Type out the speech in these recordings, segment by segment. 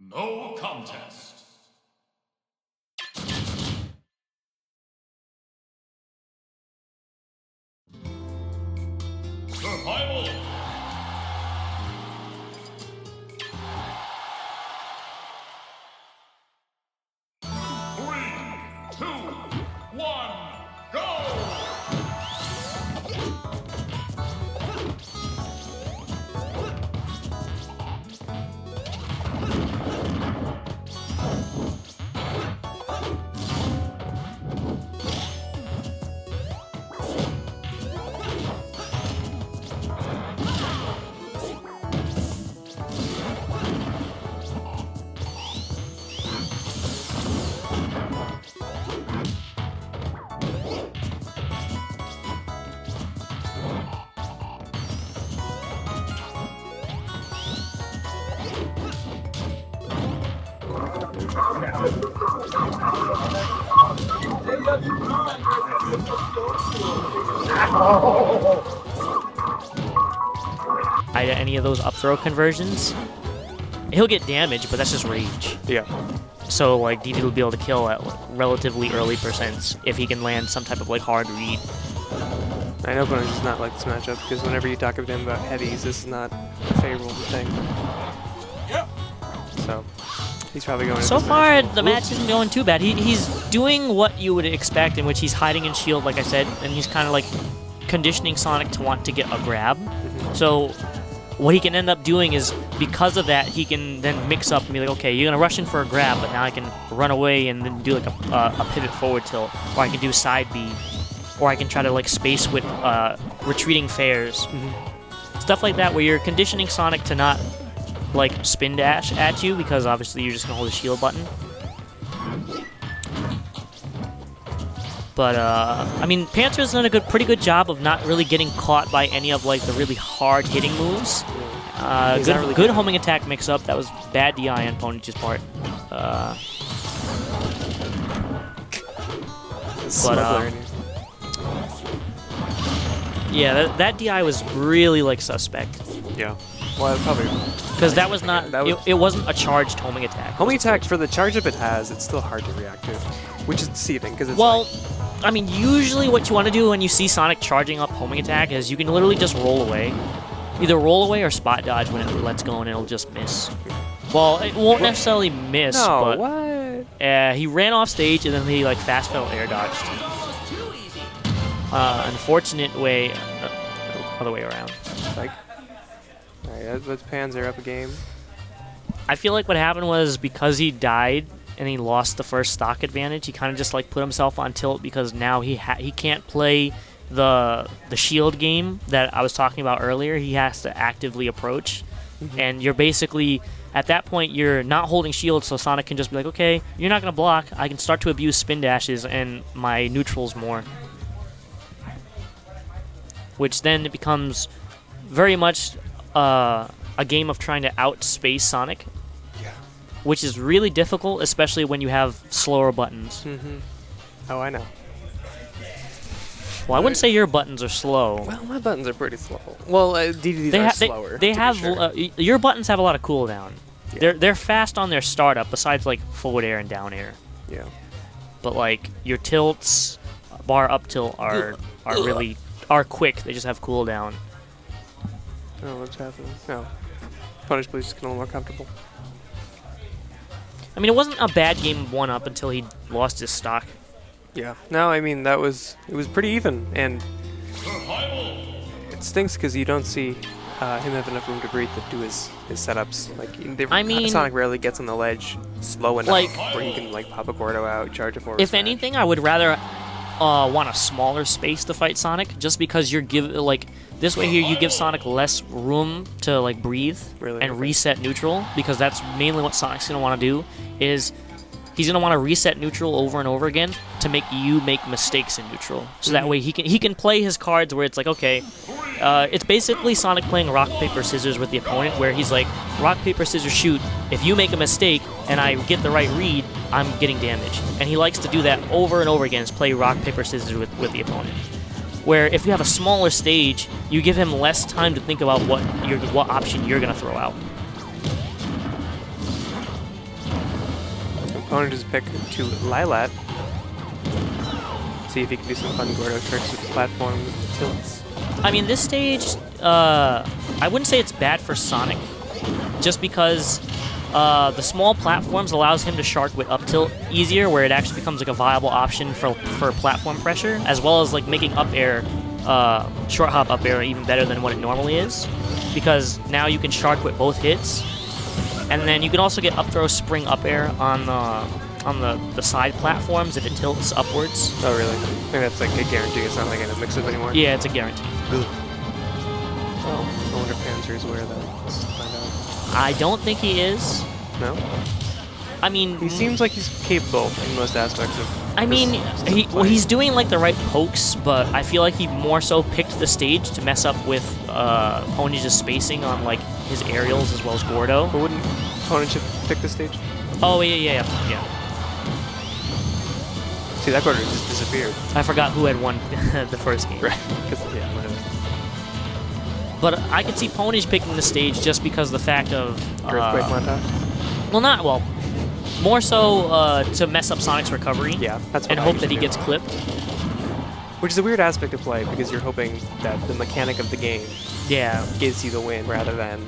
No contest. Survival. Three, two, one, go! Any of those up throw conversions, he'll get damage, but that's just rage. Yeah. So like DD will be able to kill at relatively early percents if he can land some type of like hard read. I know Pwnage does not like this matchup because whenever you talk to him about heavies, this is not a favorable thing. Yep. So he's probably going. So far, the match isn't going too bad. He's doing what you would expect, in which he's hiding in shield, like I said, and he's kind of like conditioning Sonic to want to get a grab. So what he can end up doing is, because of that, he can then mix up and be like, okay, you're going to rush in for a grab, but now I can run away and then do like a pivot forward tilt, or I can do side B, or I can try to like space with retreating fairs. Stuff like that, where you're conditioning Sonic to not like spin dash at you, because obviously you're just going to hold the shield button. But, I mean, Panther's done a pretty good job of not really getting caught by any of, like, the really hard hitting moves. Good homing attack mix-up. That was bad DI on Pwnage's part. Yeah, that DI was really, like, suspect. Yeah. Well, probably. Because that was not, it wasn't a charged homing attack. Homing attack, for the charge up it has, it's still hard to react to, which is deceiving, because it's well, I mean, usually what you want to do when you see Sonic charging up homing attack is you can literally just roll away. Either roll away or spot dodge when it lets go and it'll just miss. Well, it won't necessarily miss, but what? He ran off stage and then he like fast fell air dodged. Unfortunate way, other way around. Like, alright, let's Panzer up a game. I feel like what happened was, because he died and he lost the first stock advantage, he kind of just like put himself on tilt, because now he can't play the shield game that I was talking about earlier. He has to actively approach, and you're basically at that point you're not holding shield, so Sonic can just be like, okay, you're not gonna block. I can start to abuse spin dashes and my neutrals more, which then it becomes very much a game of trying to outspace Sonic. Which is really difficult, especially when you have slower buttons. Oh, I know. Well, I wouldn't say your buttons are slow. Well, my buttons are pretty slow. Well, DDDs are slower. They have sure. Your buttons have a lot of cooldown. Yeah. They're fast on their startup, besides like forward air and down air. Yeah. But like your tilts, bar up tilt are quick. They just have cooldown. Oh, what's happening? No. Pwnage, please, get a little more comfortable. I mean, it wasn't a bad game 1 up until he lost his stock. Yeah. No, I mean, it was pretty even, and it stinks because you don't see him have enough room to breathe to do his setups. Like, I mean, Sonic rarely gets on the ledge slow enough where he can like pop a Gordo out, charge a forward If smash. anything, I would rather want a smaller space to fight Sonic, just because this way here you give Sonic less room to like breathe and reset neutral, because that's mainly what Sonic's gonna want to do. Is he's gonna want to reset neutral over and over again to make you make mistakes in neutral, so that way he can play his cards where it's like, okay, it's basically Sonic playing rock paper scissors with the opponent, where he's like, rock paper scissors shoot. If you make a mistake and I get the right read, I'm getting damage, and he likes to do that over and over again. Is play rock paper scissors with the opponent. Where if you have a smaller stage, you give him less time to think about what option you're gonna throw out. Pwnage's pick to Lilat. See if he can do some fun Gordo tricks with the platforms and the tilts. I mean, this stage, I wouldn't say it's bad for Sonic, just because the small platforms allows him to shark with up tilt easier, where it actually becomes like a viable option for platform pressure, as well as like making up air, short hop up air even better than what it normally is, because now you can shark with both hits, and then you can also get up throw spring up air on the side platforms if it tilts upwards. Oh, really? I think that's like a guarantee. It's not like in a mix-up anymore. Yeah, it's a guarantee. Oh, I wonder if Panzer's aware of that. Let's find out. I don't think he is. No? I mean, He seems like he's capable in most aspects of I mean, this play. he's doing like the right pokes, but I feel like he more so picked the stage to mess up with Pwnage's spacing on like his aerials as well as Gordo. But wouldn't Pwnage have picked the stage? Oh yeah. See, that Gordo just disappeared. I forgot who had won the first game. Right. 'Cause, yeah, whatever. But I could see Pwnage picking the stage just because the fact of Earthquake montage? well, more so to mess up Sonic's recovery. Yeah, that's what and I hope usually that he do. gets clipped. Which is a weird aspect of play, because you're hoping that the mechanic of the game Yeah. gives you the win rather than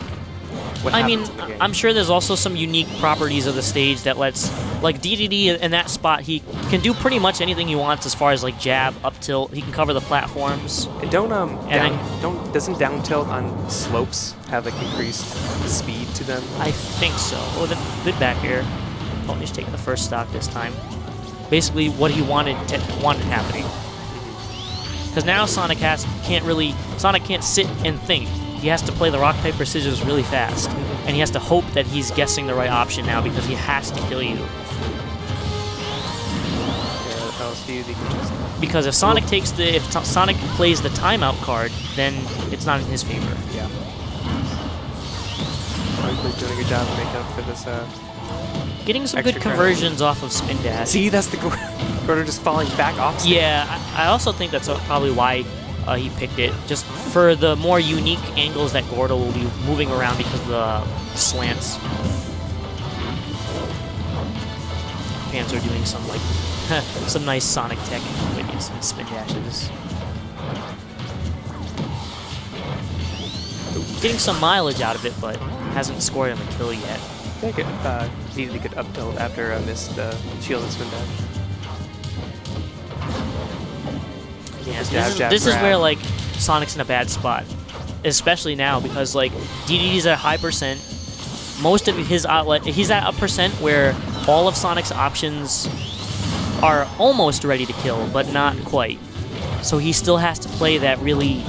what I mean, happens in the game. I'm sure there's also some unique properties of the stage that lets, like DDD in that spot, he can do pretty much anything he wants as far as like jab, up tilt. He can cover the platforms. And doesn't down tilt on slopes have like increased speed to them? I think so. Oh, the good back air. Pwnage taking the first stock this time. Basically, what he wanted happening. Because now Sonic can't sit and think. He has to play the rock, paper, scissors really fast. And he has to hope that he's guessing the right option now because he has to kill you. Yeah, LSD, he can just... Because if Sonic Sonic plays the timeout card, then it's not in his favor. Yeah. Pwnage's doing a good job of making up for this, Getting some Extra good credit. conversions off of spin dash. See, that's the Gordo just falling back off stage. Yeah, I also think that's probably why he picked it, just for the more unique angles that Gordo will be moving around because of the slants. Panzer doing some like some nice Sonic tech with some spin dashes. Getting some mileage out of it, but hasn't scored him a kill yet. I think it needed a good up tilt after I missed shield and spin dash. Yeah, Jab, this is grab. where like Sonic's in a bad spot, especially now because like DDD's at a high percent. Most of his outlet, he's at a percent where all of Sonic's options are almost ready to kill, but not quite. So he still has to play that really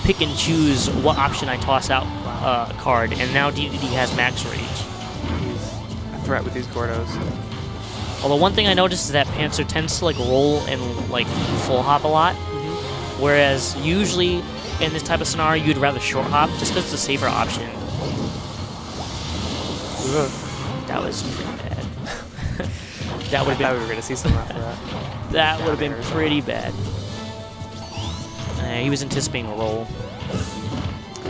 pick and choose what option I toss out card, and now DDD has max rage. He's a threat with these Gordos. Although one thing I noticed is that Panzer tends to like roll and like full hop a lot, whereas usually in this type of scenario you'd rather short hop just because it's a safer option. Ugh. That was pretty bad. That I would thought we have were going to see some after that. that would have been Down air. pretty bad. He was anticipating a roll.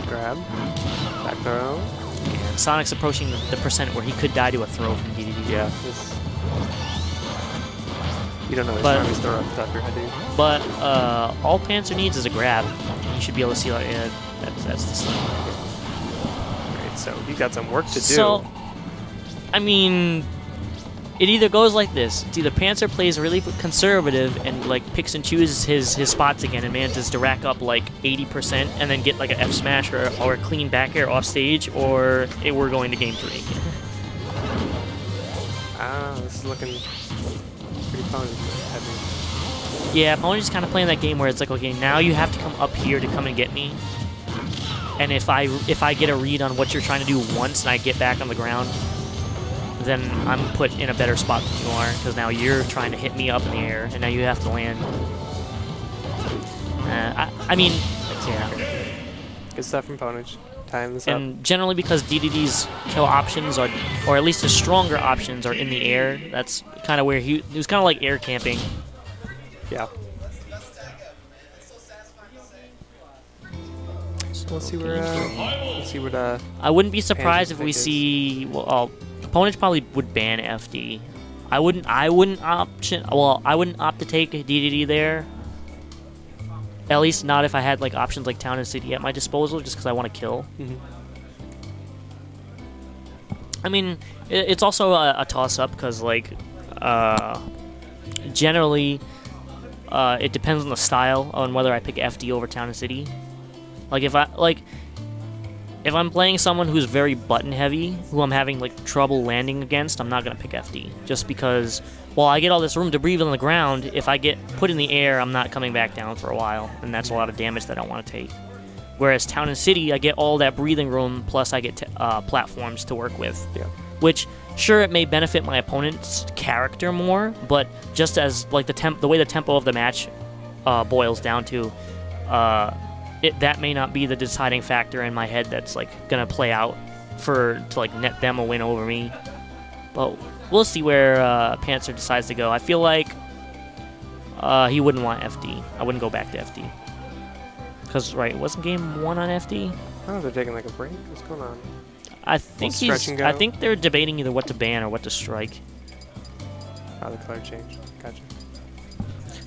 Grab. Back throw. And Sonic's approaching the percent where he could die to a throw from DDD. Yeah. You don't know his army's throw off the top of your head, do you? But all Panzer needs is a grab. You should be able to see like, yeah, that's the sling. Alright, so you got some work to do. So, I mean, it either goes like this. It's either Panzer plays really conservative and like picks and chooses his spots again and manages to rack up like 80% and then get like a F smash or a clean back air off stage, or we're going to game 3. This is looking pretty fun. Yeah, Pwnage's kind of playing that game where it's like, okay, now you have to come up here to come and get me. And if I get a read on what you're trying to do once and I get back on the ground, then I'm put in a better spot than you are, because now you're trying to hit me up in the air, and now you have to land. I mean, yeah. Good stuff from Pwnage. Tying this up. And generally because DDD's kill options are, or at least his stronger options are in the air, that's kind of where he was kind of like air camping. Yeah. So let's see where I wouldn't be surprised if we pick is. see, well, Pwnage probably would ban FD. I wouldn't opt to take DDD there. At least not if I had like options like Town and City at my disposal, just because I want to kill. I mean, it's also a toss-up because like generally it depends on the style on whether I pick FD over Town and City. Like if I'm playing someone who's very button heavy, who I'm having like trouble landing against, I'm not gonna pick FD. Just because, while I get all this room to breathe on the ground, if I get put in the air, I'm not coming back down for a while, and that's a lot of damage that I don't want to take. Whereas Town and City, I get all that breathing room, plus I get platforms to work with. Yeah. Which, sure, it may benefit my opponent's character more, but just as like the way the tempo of the match boils down to, that may not be the deciding factor in my head that's like gonna play out to like net them a win over me. But we'll see where Panzer decides to go. I feel like he wouldn't want FD. I wouldn't go back to FD. Because, right, wasn't game 1 on FD? I don't know if they're taking like a break. What's going on? I think I think they're debating either what to ban or what to strike. Oh, the color change. Gotcha.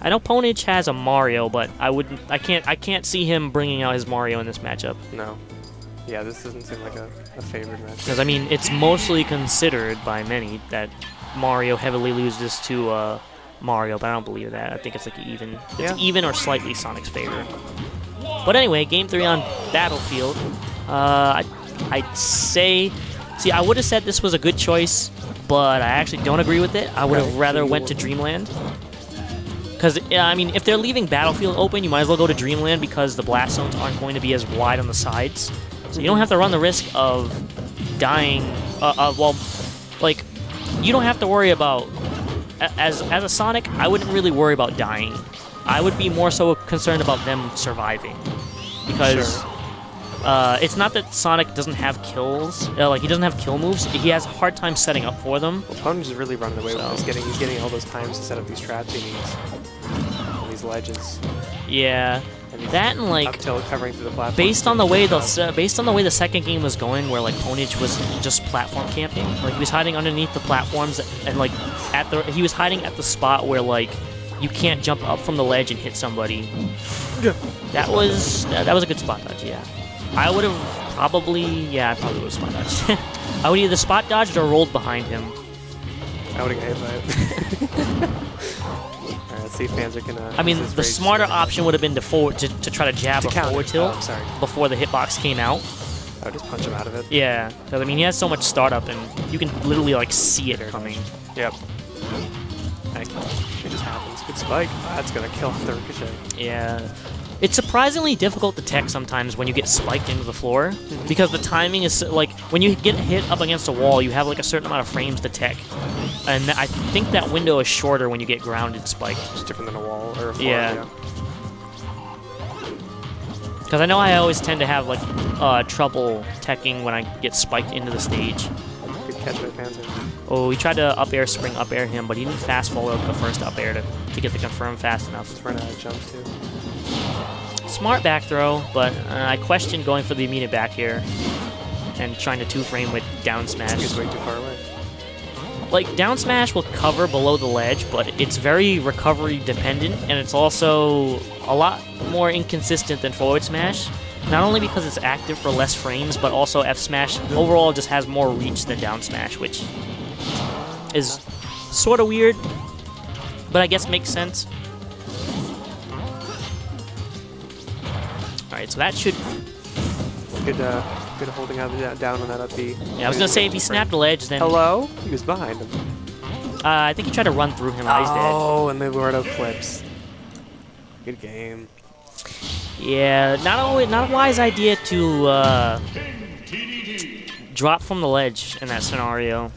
I know Pwnage has a Mario, but I can't see him bringing out his Mario in this matchup. No. Yeah, this doesn't seem like a favored match. Because I mean, it's mostly considered by many that Mario heavily loses to Mario, but I don't believe that. I think it's like even. It's even or slightly Sonic's favor. But anyway, game 3 on Battlefield. I'd say, see, I would have said this was a good choice, but I actually don't agree with it. I would have rather went to Dreamland. Because, I mean, if they're leaving Battlefield open, you might as well go to Dreamland because the blast zones aren't going to be as wide on the sides. So you don't have to run the risk of dying. Well, like, you don't have to worry about... As a Sonic, I wouldn't really worry about dying. I would be more so concerned about them surviving. Because... it's not that Sonic doesn't have kills, like he doesn't have kill moves. He has a hard time setting up for them. Well, Pwnage is really running away with this. He's getting all those times to set up these traps he needs. And these ledges. Yeah, and that and like up tilt covering through the platform. Based on the way the second game was going, where like Pwnage was just platform camping, like he was hiding underneath the platforms and like he was hiding at the spot where like you can't jump up from the ledge and hit somebody. That was a good spot dodge, yeah. I would have probably, I probably would have spot dodged. I would either spot dodged or rolled behind him. I would have got hit by it. Alright, let's see if Panzer can... I mean, the smarter option would have been to try to jab a forward tilt before the hitbox came out. I would just punch him out of it. Yeah, because I mean, he has so much startup, and you can literally, like, see it coming. Yep. It just happens. Good spike. Oh, that's going to kill the ricochet. Yeah. It's surprisingly difficult to tech sometimes when you get spiked into the floor, because the timing is, like, when you get hit up against a wall, you have, like, a certain amount of frames to tech. And I think that window is shorter when you get grounded spiked. It's different than a wall or a floor. Yeah. Because I know I always tend to have, like, trouble teching when I get spiked into the stage. Good catch by Panzer. Oh, he tried to up air, spring up air him, but he didn't fast forward the first up air to get the confirm fast enough. He's running out of jumps, too. Smart back throw, but I question going for the immediate back here and trying to 2-frame with down smash. He's way too far away. Like, down smash will cover below the ledge, but it's very recovery dependent, and it's also a lot more inconsistent than forward smash. Not only because it's active for less frames, but also F smash overall just has more reach than down smash, which is sort of weird, but I guess makes sense. Alright, so that should... Good holding out down on that up B. Yeah, I was going to say, if he snapped the ledge, then... Hello? He was behind him. I think he tried to run through him while he's dead. Oh, and the Lord of Flips. Good game. Yeah, not a wise idea to drop from the ledge in that scenario.